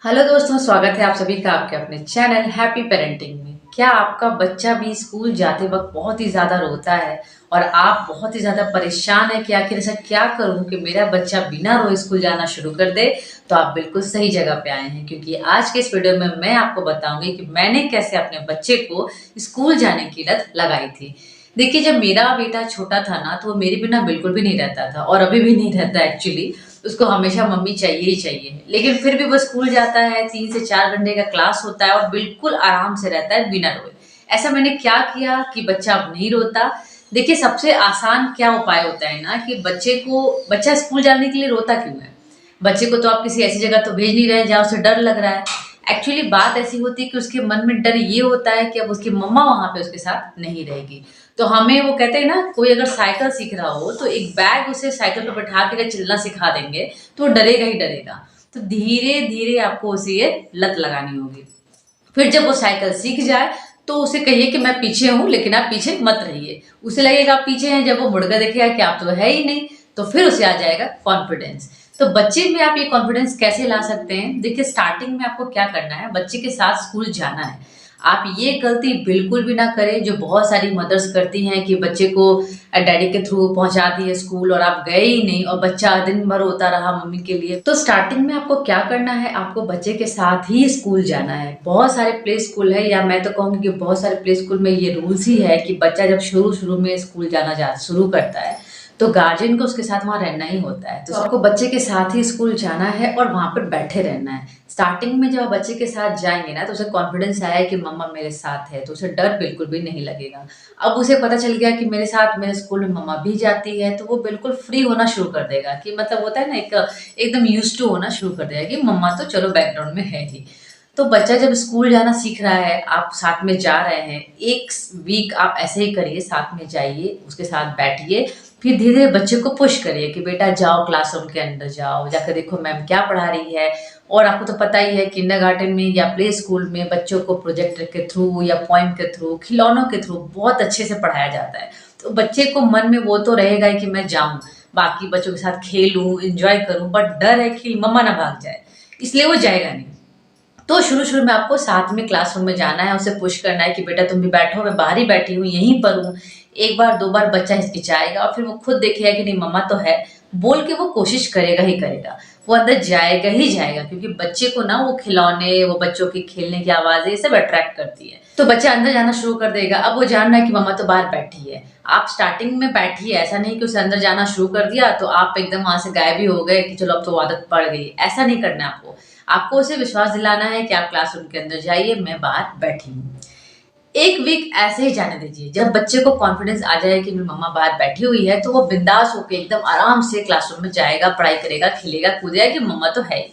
Hello दोस्तों, स्वागत है आप सभी का आपके अपने चैनल हैप्पी पेरेंटिंग में। क्या आपका बच्चा भी स्कूल जाते वक्त बहुत ही ज़्यादा रोता है और आप बहुत ही ज़्यादा परेशान है कि आखिर ऐसा क्या करूं कि मेरा बच्चा बिना रोए स्कूल जाना शुरू कर दे? तो आप बिल्कुल सही जगह पे आए हैं, क्योंकि आज के इस वीडियो में मैं आपको बताऊंगी कि मैंने कैसे अपने बच्चे को स्कूल जाने की लत लगाई थी। देखिए, जब मेरा बेटा छोटा था ना, तो वो मेरे बिना बिल्कुल भी नहीं रहता था और अभी भी नहीं रहता एक्चुअली। उसको हमेशा मम्मी चाहिए ही चाहिए, लेकिन फिर भी वो स्कूल जाता है, 3 से 4 घंटे का क्लास होता है और बिल्कुल आराम से रहता है बिना रोए। ऐसा मैंने क्या किया कि बच्चा अब नहीं रोता? देखिए, सबसे आसान क्या उपाय होता है ना कि बच्चा स्कूल जाने के लिए रोता क्यों है? बच्चे को तो आप किसी ऐसी जगह तो भेज नहीं रहे जहाँ उसे डर लग रहा है। एक्चुअली बात ऐसी होती है कि उसके मन में डर ये होता है कि अब उसकी मम्मा वहां पे उसके साथ नहीं रहेगी। तो हमें वो कहते हैं ना, कोई अगर साइकिल सीख रहा हो तो एक बैग उसे साइकिल पर बैठा के अगर चलना सिखा देंगे तो वो डरेगा ही डरेगा। तो धीरे धीरे आपको उसे ये लत लगानी होगी। फिर जब वो साइकिल सीख जाए तो उसे कहिए कि मैं पीछे हूं, लेकिन आप पीछे मत रहिए। उसे लगेगा आप पीछे हैं, जब वो मुड़कर देखेगा कि आप तो है ही नहीं, तो फिर उसे आ जाएगा कॉन्फिडेंस। तो बच्चे में आप ये कॉन्फिडेंस कैसे ला सकते हैं? देखिए, स्टार्टिंग में आपको क्या करना है, बच्चे के साथ स्कूल जाना है। आप ये गलती बिल्कुल भी ना करें जो बहुत सारी मदर्स करती हैं कि बच्चे को डैडी के थ्रू पहुंचा दिए स्कूल और आप गए ही नहीं और बच्चा दिन भर रोता रहा मम्मी के लिए। तो स्टार्टिंग में आपको क्या करना है, आपको बच्चे के साथ ही स्कूल जाना है। बहुत सारे प्ले स्कूल है, या मैं तो कहूँगी कि बहुत सारे प्ले स्कूल में ये रूल्स ही है कि बच्चा जब शुरू शुरू में स्कूल जाना शुरू करता है तो गार्जियन को उसके साथ वहां रहना ही होता है। तो आपको बच्चे के साथ ही स्कूल जाना है और वहां पर बैठे रहना है। स्टार्टिंग में जब आप बच्चे के साथ जाएंगे ना, तो उसे कॉन्फिडेंस आया कि मम्मा मेरे साथ है, तो उसे डर बिल्कुल भी नहीं लगेगा। अब उसे पता चल गया कि मेरे साथ मेरे स्कूल में मम्मा भी जाती है, तो वो बिल्कुल फ्री होना शुरू कर देगा कि मतलब होता है ना, एकदम यूज टू होना शुरू कर देगा कि मम्मा तो चलो बैकग्राउंड में है ही। तो बच्चा जब स्कूल जाना सीख रहा है, आप साथ में जा रहे हैं, 1 वीक आप ऐसे ही करिए, साथ में जाइए, उसके साथ बैठिए। फिर धीरे धीरे बच्चे को पुश करिए कि बेटा जाओ, क्लासरूम के अंदर जाओ, जाकर देखो मैम क्या पढ़ा रही है। और आपको तो पता ही है, किंडरगार्टन में या प्ले स्कूल में बच्चों को प्रोजेक्टर के थ्रू या पोएम के थ्रू, खिलौनों के थ्रू बहुत अच्छे से पढ़ाया जाता है। तो बच्चे को मन में वो तो रहेगा ही कि मैं जाऊं, बाकी बच्चों के साथ खेलूं, एंजॉय करूं, बट डर है कि मम्मा ना भाग जाए, इसलिए वो जाएगा नहीं। तो शुरू शुरू में आपको साथ में क्लासरूम में जाना है, उसे पुश करना है कि बेटा तुम भी बैठो, मैं बाहर ही बैठी हूँ, यहीं पर हूँ। 1 बार 2 बार बच्चा हिचकिचाएगा और फिर वो खुद देखेगा कि नहीं मम्मा तो है, बोल के वो कोशिश करेगा ही करेगा। वो अंदर जाएगा ही जाएगा, क्योंकि बच्चे को ना वो खिलौने, वो बच्चों की खेलने की आवाजें, ये सब अट्रैक्ट करती है। तो बच्चा अंदर जाना शुरू कर देगा। अब वो जान रहा है कि मम्मा तो बाहर बैठी है। आप स्टार्टिंग में बैठिए, ऐसा नहीं कि उसे अंदर जाना शुरू कर दिया तो आप एकदम वहां से गायब ही हो गए कि चलो अब तो आदत पड़ गई। ऐसा नहीं करना है आपको। आपको उसे विश्वास दिलाना है कि आप क्लासरूम के अंदर जाइए, मैं बाहर बैठी हूँ। 1 वीक ऐसे ही जाने दीजिए। जब बच्चे को कॉन्फिडेंस आ जाए कि मेरी मम्मा बाहर बैठी हुई है, तो वो बिंदास होकर एकदम आराम से क्लासरूम में जाएगा, पढ़ाई करेगा, खेलेगा कूदेगा कि मम्मा तो है ही।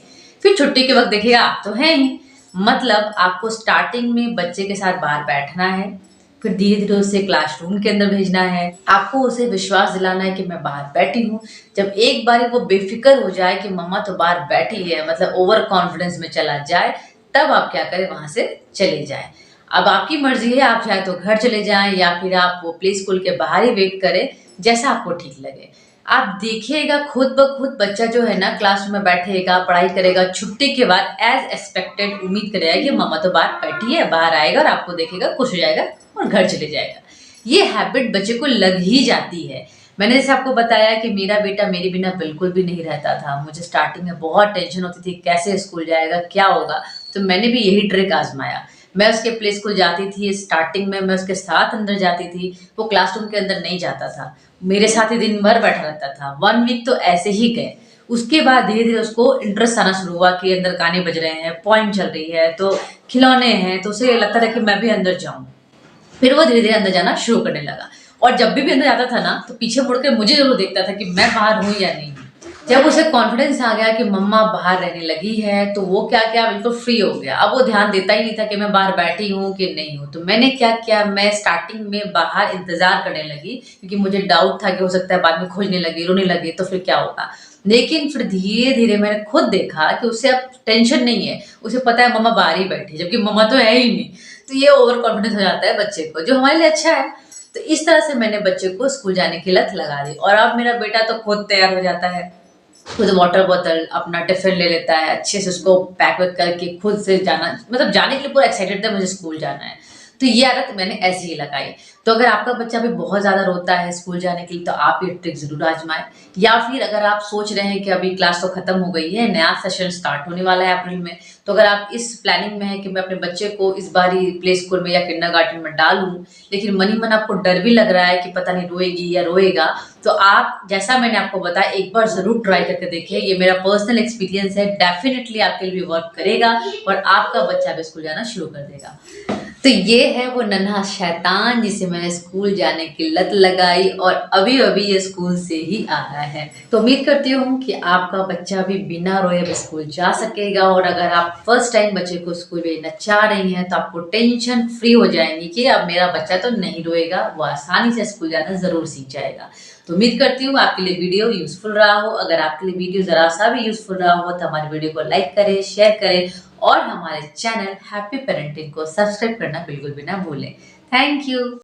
फिर छुट्टी के वक्त देखिएगा आप तो है ही। मतलब आपको स्टार्टिंग में बच्चे के साथ बाहर बैठना है, फिर धीरे धीरे उसे क्लासरूम के अंदर भेजना है। आपको उसे विश्वास दिलाना है कि मैं बाहर बैठी हूँ। जब एक बार वो बेफिक्र हो जाए कि मम्मा तो बाहर बैठी है, मतलब ओवर कॉन्फिडेंस में चला जाए, तब आप क्या करें, वहां से चले जाएं। अब आपकी मर्जी है, आप चाहे तो घर चले जाएं या फिर आप वो प्ले स्कूल के बाहर ही वेट करें, जैसा आपको ठीक लगे। आप देखिएगा खुद ब खुद बच्चा जो है ना, क्लासरूम में बैठेगा, पढ़ाई करेगा, छुट्टी के बाद एज एक्सपेक्टेड उम्मीद करेगा कि मम्मा तो बाहर बैठी है, बाहर आएगा और आपको देखेगा, खुश हो जाएगा और घर चले जाएगा। ये हैबिट बच्चे को लग ही जाती है। मैंने जैसे आपको बताया कि मेरा बेटा मेरे बिना बिल्कुल भी नहीं रहता था। मुझे स्टार्टिंग में बहुत टेंशन होती थी, कैसे स्कूल जाएगा, क्या होगा। तो मैंने भी यही ट्रिक आजमाया। मैं उसके प्ले स्कूल जाती थी, स्टार्टिंग में मैं उसके साथ अंदर जाती थी। वो क्लासरूम के अंदर नहीं जाता था, मेरे साथ ही दिन भर बैठा रहता था। 1 वीक तो ऐसे ही गए। उसके बाद धीरे धीरे उसको इंटरेस्ट आना शुरू हुआ कि अंदर गाने बज रहे हैं, पोइम चल रही है, तो खिलौने हैं, तो उसे लगता था कि मैं भी अंदर जाऊं। फिर वो धीरे धीरे अंदर जाना शुरू करने लगा। और जब भी अंदर जाता था ना, तो पीछे मुड़ के मुझे जरूर देखता था कि मैं बाहर हूं या नहीं हूं। जब उसे कॉन्फिडेंस आ गया कि मम्मा बाहर रहने लगी है, तो वो क्या क्या बिल्कुल फ्री हो गया। अब वो ध्यान देता ही नहीं था कि मैं बाहर बैठी हूँ कि नहीं हूँ। तो मैंने क्या किया, मैं स्टार्टिंग में बाहर इंतजार करने लगी, क्योंकि मुझे डाउट था कि हो सकता है बाद में खोजने लगे, रोने लगे तो फिर क्या होगा। लेकिन फिर धीरे धीरे मैंने खुद देखा कि उसे अब टेंशन नहीं है। उसे पता है मम्मा बाहर ही बैठी है, जबकि मम्मा तो है ही नहीं। तो ये ओवर कॉन्फिडेंस हो जाता है बच्चे को, जो हमारे लिए अच्छा है। तो इस तरह से मैंने बच्चे को स्कूल जाने की लत लगा दी और अब मेरा बेटा तो खुद तैयार हो जाता है। खुद वाटर बोतल अपना टिफिन ले लेता है, अच्छे से उसको पैक वैक करके खुद से जाना, मतलब जाने के लिए पूरा एक्साइटेड था मुझे स्कूल जाना है। तो ये आदत मैंने ऐसे ही लगाई। तो अगर आपका बच्चा भी बहुत ज़्यादा रोता है स्कूल जाने के लिए तो आप ये ट्रिक ज़रूर आजमाएं। या फिर अगर आप सोच रहे हैं कि अभी क्लास तो खत्म हो गई है, नया सेशन स्टार्ट होने वाला है अप्रैल में, तो अगर आप इस प्लानिंग में है कि मैं अपने बच्चे को इस बार ही प्ले स्कूल में या किंडरगार्टन में डालूं, लेकिन मन ही मन आपको डर भी लग रहा है कि पता नहीं रोएगी या रोएगा, तो आप जैसा मैंने आपको बताया एक बार ज़रूर ट्राई करके देखिए। ये मेरा पर्सनल एक्सपीरियंस है, डेफिनेटली आपके लिए वर्क करेगा और आपका बच्चा भी स्कूल जाना शुरू कर देगा। तो ये है वो नन्हा शैतान जिसे मैंने स्कूल जाने की लत लगाई और अभी अभी ये स्कूल से ही आ रहा है। तो उम्मीद करती हूँ कि आपका बच्चा भी बिना रोए अब स्कूल जा सकेगा। और अगर आप फर्स्ट टाइम बच्चे को स्कूल भेजना चाह रही हैं तो आपको टेंशन फ्री हो जाएंगी कि अब मेरा बच्चा तो नहीं रोएगा, वो आसानी से स्कूल जाना जरूर सीख जाएगा। तो उम्मीद करती हूँ आपके लिए वीडियो यूजफुल रहा हो। अगर आपके लिए वीडियो जरा सा भी यूजफुल रहा हो तो हमारे वीडियो को लाइक करें, शेयर करें और हमारे चैनल हैप्पी पेरेंटिंग को सब्सक्राइब करना बिल्कुल भी ना भूलें। Thank you.